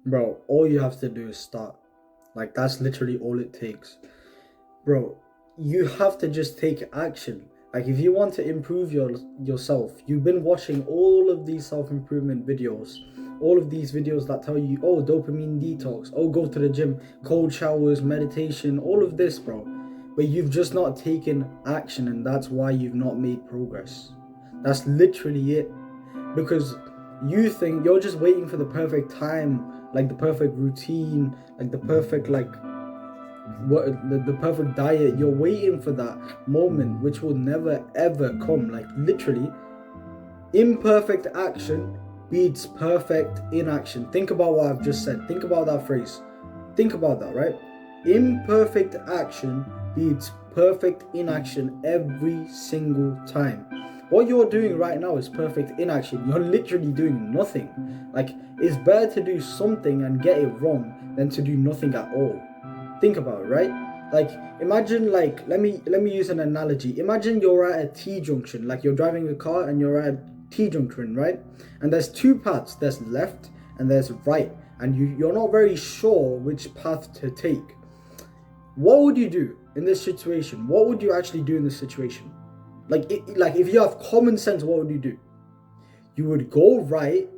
Bro, all you have to do is start. Like, that's literally all it takes. Bro, you have to just take action. Like, if you want to improve yourself, you've been watching all of these self-improvement videos, all of these videos that tell you, oh, dopamine detox, oh, go to the gym, cold showers, meditation, all of this, bro. But you've just not taken action, and that's why you've not made progress. That's literally it. Because you think you're just waiting for the perfect time, like the perfect routine, like the perfect, like what the perfect diet. You're waiting for that moment which will never ever come. Like, literally, imperfect action beats perfect inaction. Think about what I've just said. Think about that phrase. Think about that, right? Imperfect action beats perfect inaction every single time. What you're doing right now is perfect inaction. You're literally doing nothing. Like, it's better to do something and get it wrong than to do nothing at all. Think about it, right? Like, imagine, like, let me use an analogy. Imagine you're at a T junction, like you're driving a car and you're at a T junction, right? And there's two paths. There's left and there's right, and you're not very sure which path to take. What would you do in this situation? What would you actually do in this situation? Like, if you have common sense, what would you do? You would go right.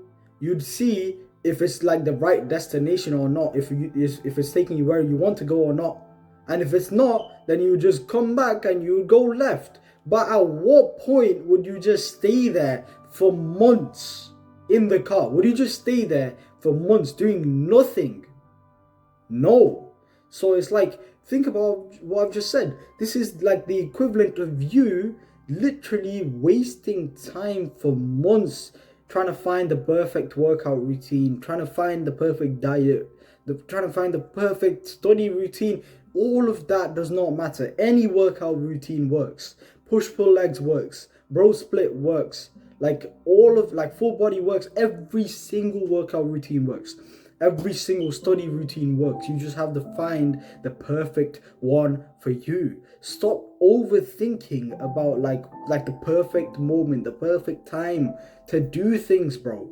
You'd see if it's like the right destination or not, if it's taking you where you want to go or not. And if it's not, then you just come back and you go left. But at what point would you just stay there for months in the car? Would you just stay there for months doing nothing? No. So it's like, think about what I've just said. This is like the equivalent of you literally wasting time for months trying to find the perfect workout routine, trying to find the perfect diet, trying to find the perfect study routine. All of that does not matter. Any workout routine works. Push pull legs works. Bro split works. Like, all of, like, full body works. Every single workout routine works. Every single study routine works. You just have to find the perfect one for you. Stop overthinking about like the perfect moment, the perfect time to do things, bro.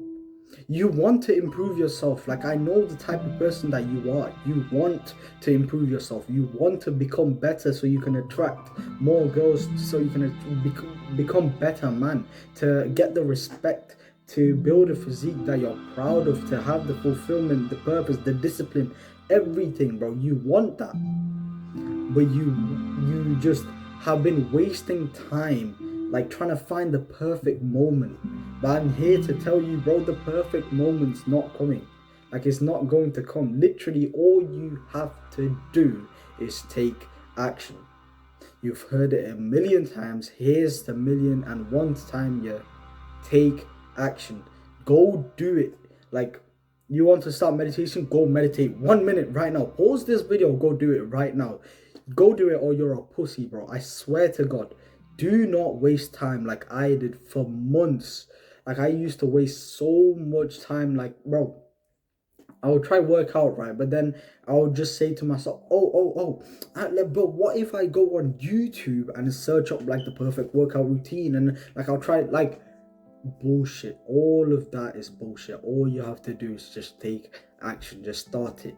You want to improve yourself. Like, I know the type of person that you are. You want to improve yourself. You want to become better so you can attract more girls, so you can become better man, to get the respect, to build a physique that you're proud of, to have the fulfillment, the purpose, the discipline, everything, bro. You want that. But you just have been wasting time, like, trying to find the perfect moment. But I'm here to tell you, bro, the perfect moment's not coming. Like, it's not going to come. Literally, all you have to do is take action. You've heard it a million times. Here's the million and one time. Yeah, take action. Go do it. Like, you want to start meditation? Go meditate 1 minute right now. Pause this video, go do it right now. Go do it, or you're a pussy, bro. I swear to God. Do not waste time like I did for months. Like, I used to waste so much time. Like, bro, I would try work out, right? But then I would just say to myself, but what if I go on YouTube and search up like the perfect workout routine, and like I'll try, like, bullshit. All of that is bullshit. All you have to do is just take action. Just start it.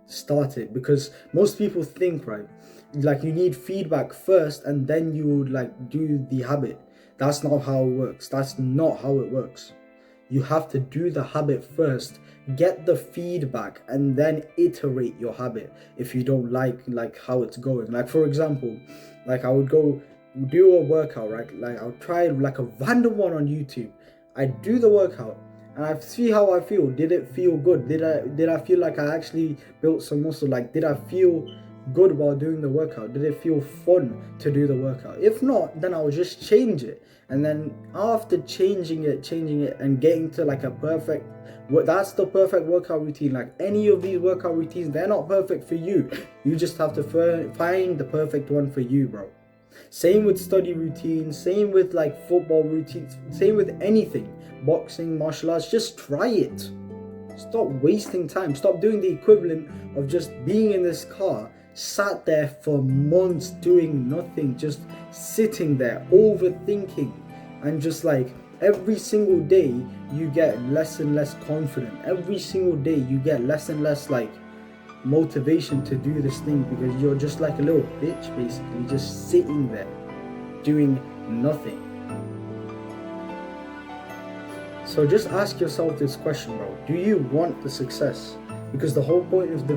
Start it. Because most people think, right, like, you need feedback first and then you would like do the habit. That's not how it works. That's not how it works. You have to do the habit first, get the feedback, and then iterate your habit if you don't like how it's going. Like, for example, like, I would go do a workout, right? Like, I'll try like a random one on YouTube. I do the workout and I see how I feel. Did it feel good? Did I feel like I actually built some muscle? Like, did I feel good while doing the workout? Did it feel fun to do the workout? If not, then I'll just change it. And then after changing it and getting to like a perfect, that's the perfect workout routine. Like, any of these workout routines, they're not perfect for you. You just have to find the perfect one for you, bro. Same with study routines, same with like football routines, same with anything. Boxing, martial arts, just try it. Stop wasting time. Stop doing the equivalent of just being in this car, sat there for months doing nothing, just sitting there overthinking, and just like Every single day you get less and less confident. Every single day you get less and less like motivation to do this thing, because you're just like a little bitch, basically, just sitting there doing nothing. So just ask yourself this question, bro. Do you want the success? Because the whole point of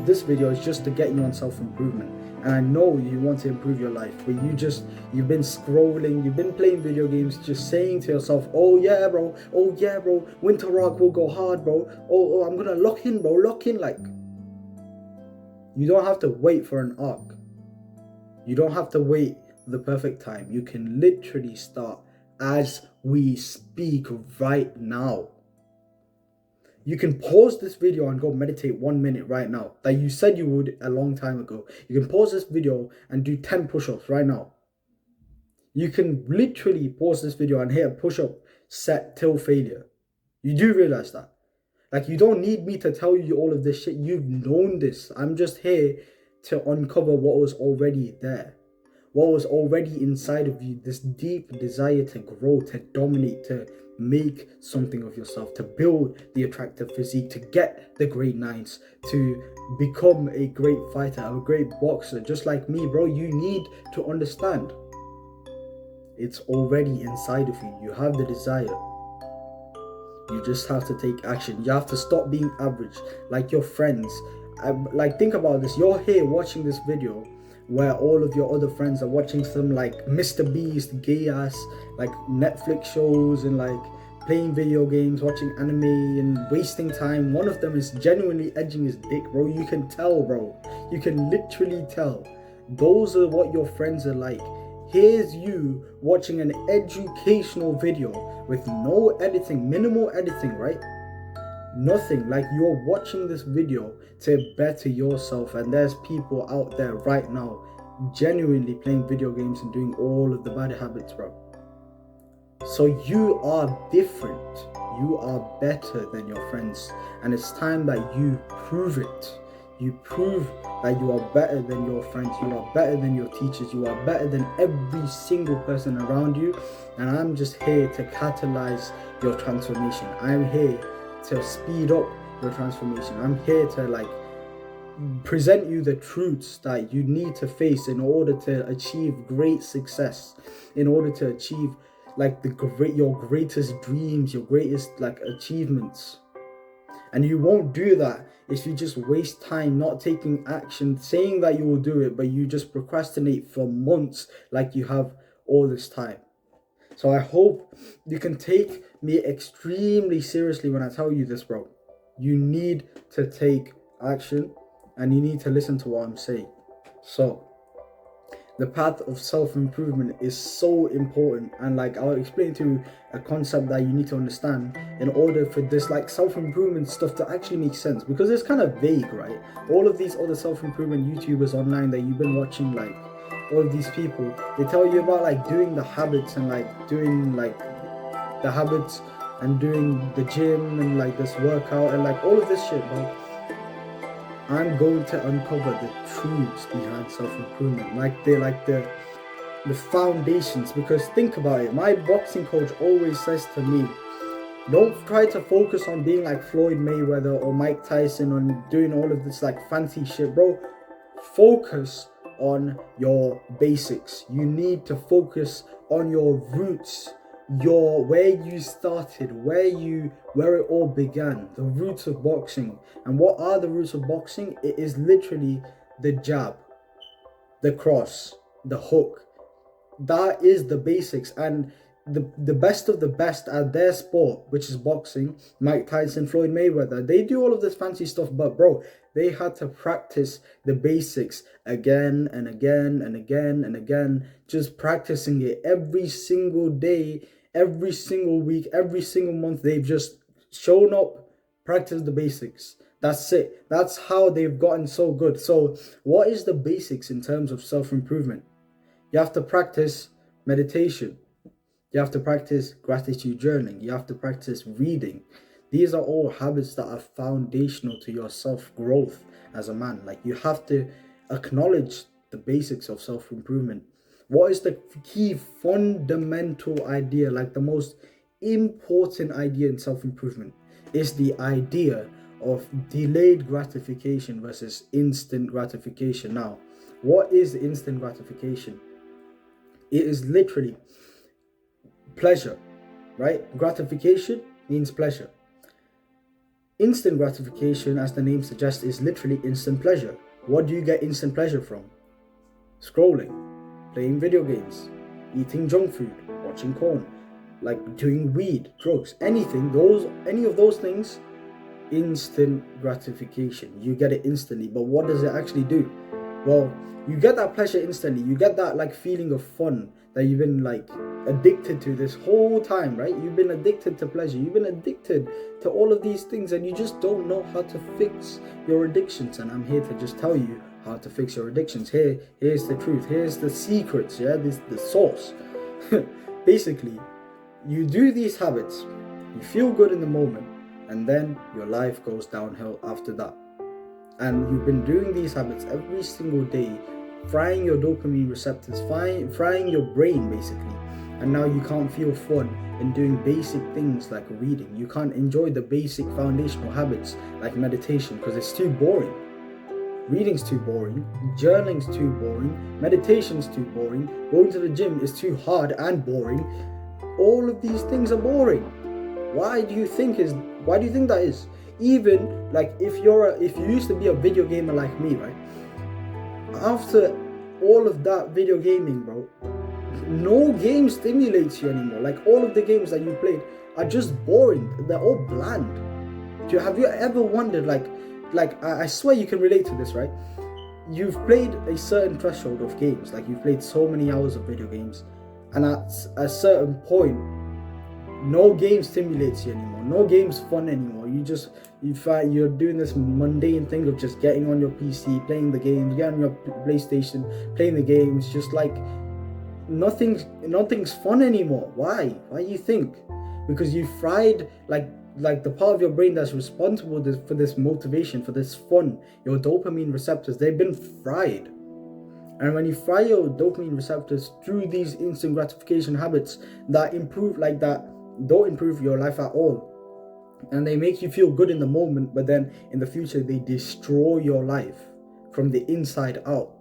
this video is just to get you on self-improvement. And I know you want to improve your life, but you've been scrolling, you've been playing video games, just saying to yourself, oh yeah bro, Winter Rock will go hard, bro. Oh, I'm gonna lock in, bro, lock in. Like, you don't have to wait for an arc. You don't have to wait for the perfect time. You can literally start as we speak right now. You can pause this video and go meditate 1 minute right now, that you said you would a long time ago. You can pause this video and do 10 push-ups right now. You can literally pause this video and hit a push-up set till failure. You do realize that? Like, you don't need me to tell you all of this shit. You've known this. I'm just here to uncover what was already there. What was already inside of you. This deep desire to grow, to dominate, to make something of yourself, to build the attractive physique, to get the grade 9s, to become a great fighter, a great boxer, just like me, bro. You need to understand. It's already inside of you. You have the desire. You just have to take action. You have to stop being average like your friends. Like, think about this. You're here watching this video where all of your other friends are watching some like Mr. Beast, gay ass, like Netflix shows, and like playing video games, watching anime and wasting time. One of them is genuinely edging his dick, bro. You can tell, bro. You can literally tell. Those are what your friends are like. Here's you watching an educational video with no editing, minimal editing, right? Nothing. Like, you're watching this video to better yourself, and there's people out there right now genuinely playing video games and doing all of the bad habits, bro. So you are different. You are better than your friends, and it's time that you prove it. You prove that you are better than your friends, you are better than your teachers, you are better than every single person around you. And I'm just here to catalyze your transformation. I'm here to speed up your transformation. I'm here to like present you the truths that you need to face in order to achieve great success, in order to achieve like your greatest dreams, your greatest like achievements. And you won't do that if you just waste time not taking action, saying that you will do it, but you just procrastinate for months like you have all this time. So I hope you can take me extremely seriously when I tell you this, bro. You need to take action, and you need to listen to what I'm saying. So the path of self-improvement is so important, and like I'll explain to you a concept that you need to understand in order for this like self-improvement stuff to actually make sense, because it's kind of vague, right? All of these other self-improvement YouTubers online that you've been watching, like all of these people, they tell you about like doing the habits and like doing like the habits and doing the gym and like this workout and like all of this shit, bro. I'm going to uncover the truths behind self-improvement, like the foundations. Because think about it, my boxing coach always says to me, don't try to focus on being like Floyd Mayweather or Mike Tyson, on doing all of this like fancy shit, bro. Focus on your basics. You need to focus on your roots, where you started, where it all began, the roots of boxing. And what are the roots of boxing? It is literally the jab, the cross, the hook. That is the basics. And the best of the best at their sport, which is boxing, Mike Tyson, Floyd Mayweather, they do all of this fancy stuff, but bro, they had to practice the basics again and again and again and again, just practicing it every single day, every single week, every single month. They've just shown up, practiced the basics. That's it. That's how they've gotten so good. So what is the basics in terms of self-improvement? You have to practice meditation. You have to practice gratitude journaling. You have to practice reading. These are all habits that are foundational to your self-growth as a man. Like, you have to acknowledge the basics of self-improvement. What is the key fundamental idea, like the most important idea in self-improvement? Is the idea of delayed gratification versus instant gratification. Now, what is instant gratification? It is literally pleasure, right? Gratification means pleasure. Instant gratification, as the name suggests, is literally instant pleasure. What do you get instant pleasure from? Scrolling, playing video games, eating junk food, watching porn, like doing weed, drugs, anything, any of those things, instant gratification. You get it instantly. But what does it actually do? Well, you get that pleasure instantly. You get that like feeling of fun that you've been like addicted to this whole time, right? You've been addicted to pleasure. You've been addicted to all of these things, and you just don't know how to fix your addictions. And I'm here to just tell you how to fix your addictions. Here's the truth. Here's the secrets. Yeah, this the source. Basically, you do these habits, you feel good in the moment, and then your life goes downhill after that. And you've been doing these habits every single day, frying your dopamine receptors, frying your brain basically. And now you can't feel fun in doing basic things like reading. You can't enjoy the basic foundational habits like meditation because it's too boring. Reading's too boring, journaling's too boring, meditation's too boring, going to the gym is too hard and boring. All of these things are boring. Why do you think that is? Even like if you used to be a video gamer like me, right? After all of that video gaming, bro, no game stimulates you anymore. Like all of the games that you played are just boring. They're all bland. Have you ever wondered, like I swear you can relate to this, right? You've played a certain threshold of games, like you've played so many hours of video games, and at a certain point, no game stimulates you anymore. No game's fun anymore. You're doing this mundane thing of just getting on your PC, playing the games, getting on your PlayStation, playing the games, just like nothing's fun anymore. Why? Why do you think? Because you fried like the part of your brain that's responsible for this motivation, for this fun, your dopamine receptors, they've been fried. And when you fry your dopamine receptors through these instant gratification habits that don't improve your life at all, and they make you feel good in the moment, but then in the future they destroy your life from the inside out,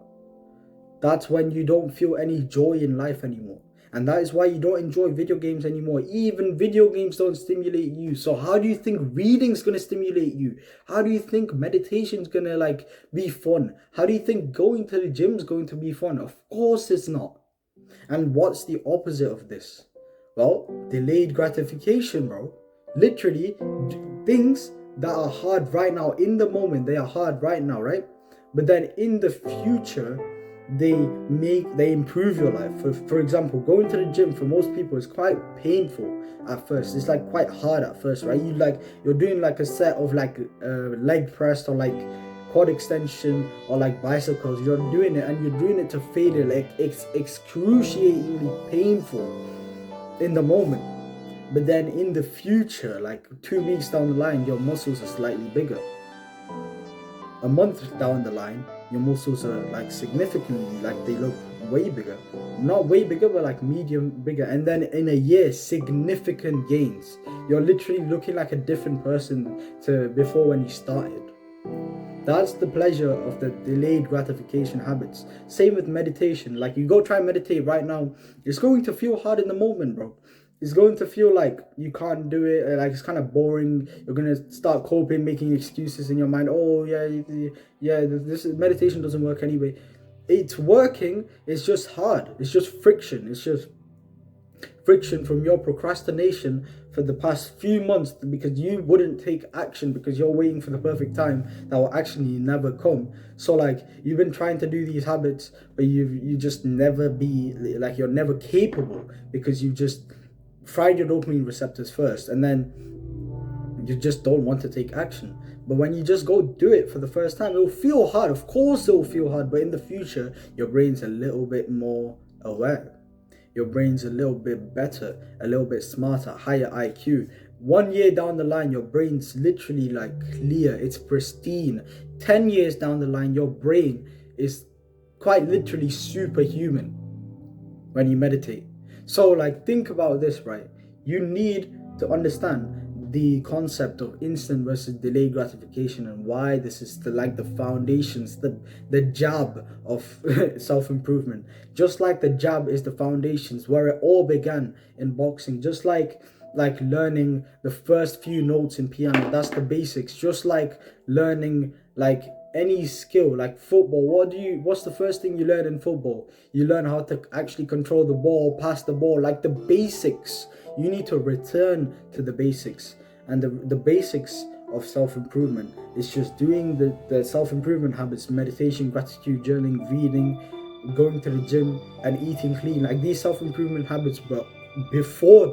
that's when you don't feel any joy in life anymore. And that is why you don't enjoy video games anymore. Even video games don't stimulate you. So how do you think reading's gonna stimulate you? How do you think meditation's gonna be fun? How do you think going to the gym's going to be fun? Of course it's not. And what's the opposite of this? Well, delayed gratification, bro. Literally, things that are hard right now, in the moment, they are hard right now, right? But then in the future, they improve your life. For example, going to the gym for most people is quite painful at first. It's like quite hard at first, right? You're doing like a set of leg press or like quad extension or like bicycles. You're doing it and you're doing it to failure. Like it's excruciatingly painful in the moment. But then in the future, like 2 weeks down the line, your muscles are slightly bigger. A month down the line, your muscles are significantly, they look way bigger. Not way bigger, but medium bigger. And then in a year, significant gains. You're literally looking like a different person to before when you started. That's the pleasure of the delayed gratification habits. Same with meditation. You go try and meditate right now, it's going to feel hard in the moment, bro. It's going to feel like you can't do it, it's kind of boring. You're going to start coping, making excuses in your mind. Oh, this meditation doesn't work anyway. It's working, it's just hard. It's just friction. It's just friction from your procrastination for the past few months because you wouldn't take action because you're waiting for the perfect time that will actually never come. So you've been trying to do these habits, but you just never be, you're never capable because you just fried your dopamine receptors first, and then you just don't want to take action. But when you just go do it for the first time, it'll feel hard. Of course it'll feel hard, but in the future your brain's a little bit more aware, your brain's a little bit better, a little bit smarter, higher IQ. 1 year down the line, your brain's literally clear, it's pristine. 10 years down the line, your brain is quite literally superhuman. when you meditate. So like, think about this, right? You need to understand the concept of instant versus delayed gratification, and why this is the foundations, the jab of self-improvement. Just like the jab is the foundations where it all began in boxing, just like learning the first few notes in piano, that's the basics. Just like learning like any skill, like football, what's the first thing you learn in football? You learn how to actually control the ball, pass the ball, like the basics. You need to return to the basics. And the basics of self-improvement is just doing the self-improvement habits: meditation, gratitude, journaling, reading, going to the gym, and eating clean. Like these self-improvement habits. But before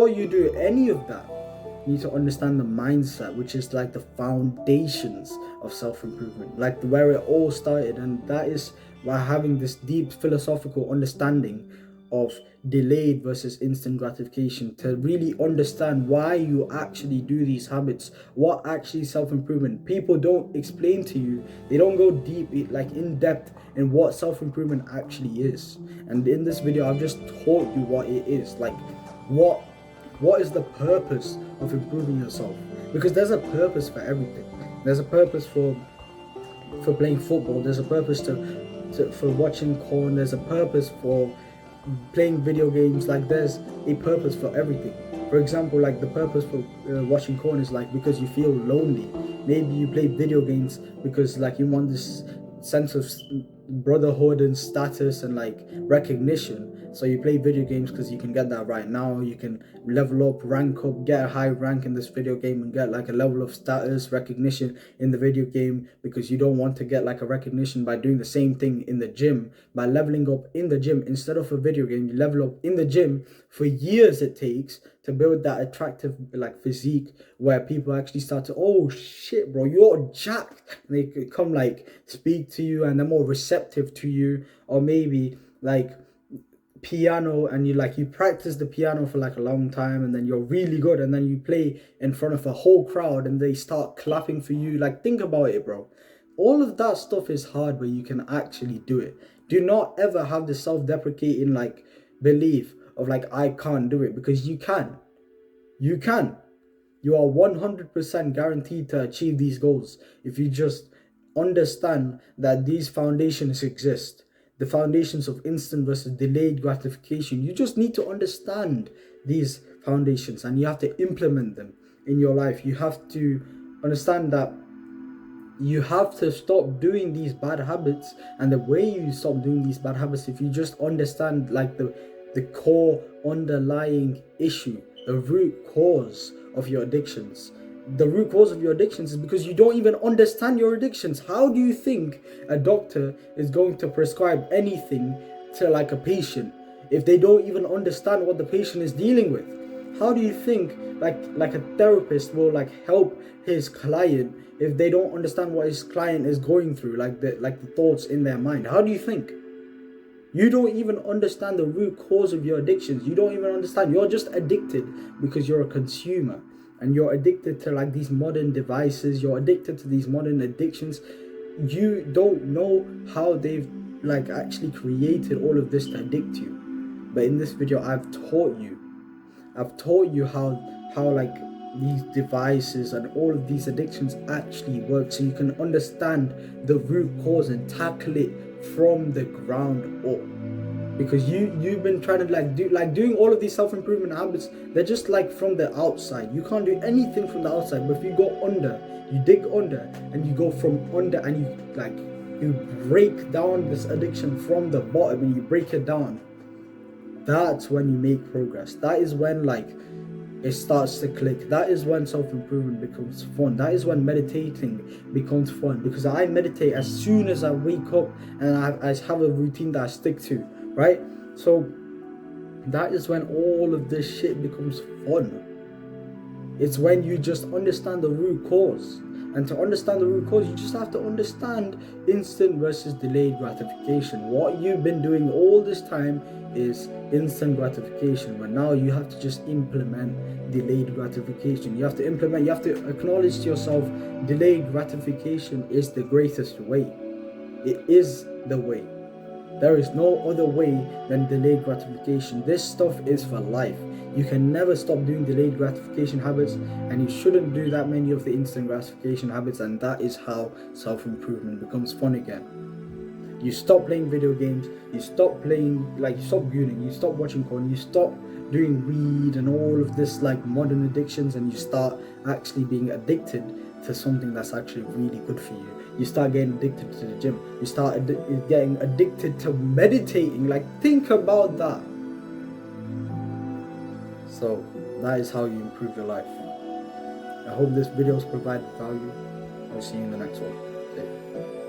you do any of that, you need to understand the mindset, which is like the foundations of self-improvement, like where it all started. And that is by having this deep philosophical understanding of delayed versus instant gratification, to really understand why you actually do these habits, what actually self-improvement. People don't explain to you, they don't go deep, like in depth, in what self-improvement actually is. And in this video, I've just taught you what it is. Like, what is the purpose of improving yourself? Because there's a purpose for everything. There's a purpose for playing football. There's a purpose for watching corn. There's a purpose for playing video games. Like, there's a purpose for everything. For example, like the purpose for watching corn is like because you feel lonely. Maybe you play video games because like you want this sense of brotherhood and status and like recognition. So you play video games because you can get that right now. You can level up, rank up, get a high rank in this video game, and get like a level of status, recognition in the video game, because you don't want to get like a recognition by doing the same thing in the gym. By leveling up in the gym instead of a video game, you level up in the gym. For years it takes to build that attractive like physique where people actually start to, oh shit bro, you're jacked, and they could come like speak to you and they're more receptive to you. Or maybe like piano, and you practice the piano for like a long time, and then you're really good, and then you play in front of a whole crowd and they start clapping for you. Like, think about it, bro. All of that stuff is hard, but you can actually do it. Do not ever have the self-deprecating like belief of like, I can't do it, because you can. You can. You are 100% guaranteed to achieve these goals if you just understand that these foundations exist. The foundations of instant versus delayed gratification. You just need to understand these foundations, and you have to implement them in your life. You have to understand that you have to stop doing these bad habits. And the way you stop doing these bad habits, if you just understand like the core underlying issue, the root cause of your addictions. The root cause of your addictions is because you don't even understand your addictions. How do you think a doctor is going to prescribe anything to like a patient if they don't even understand what the patient is dealing with? How do you think like a therapist will like help his client if they don't understand what his client is going through, like the thoughts in their mind? How do you think? You don't even understand the root cause of your addictions. You don't even understand. You're just addicted because you're a consumer. And you're addicted to like these modern devices. You're addicted to these modern addictions. You don't know how they've like actually created all of this to addict you. But in this video, I've taught you how like these devices and all of these addictions actually work, so you can understand the root cause and tackle it from the ground up. Because you've been trying to doing all of these self-improvement habits, they're just like from the outside. You can't do anything from the outside. But if you go under, you dig under, and you go from under, and you break down this addiction from the bottom, and you break it down, that's when you make progress. That is when like it starts to click. That is when self-improvement becomes fun. That is when meditating becomes fun. Because I meditate as soon as I wake up, and I have a routine that I stick to, right? So that is when all of this shit becomes fun. It's when you just understand the root cause. And to understand the root cause, you just have to understand instant versus delayed gratification. What you've been doing all this time is instant gratification, but now you have to just implement delayed gratification. You have to acknowledge to yourself, delayed gratification is the greatest way. It is the way. There is no other way than delayed gratification. This stuff is for life. You can never stop doing delayed gratification habits, and you shouldn't do that many of the instant gratification habits, and that is how self-improvement becomes fun again. You stop playing video games, you stop playing, like, you stop viewing, you stop watching porn, you stop doing weed and all of this like modern addictions, and you start actually being addicted to something that's actually really good for you. You start getting addicted to the gym. You start getting addicted to meditating. Like, think about that. So that is how you improve your life. I hope this video has provided value. I'll see you in the next one. Okay.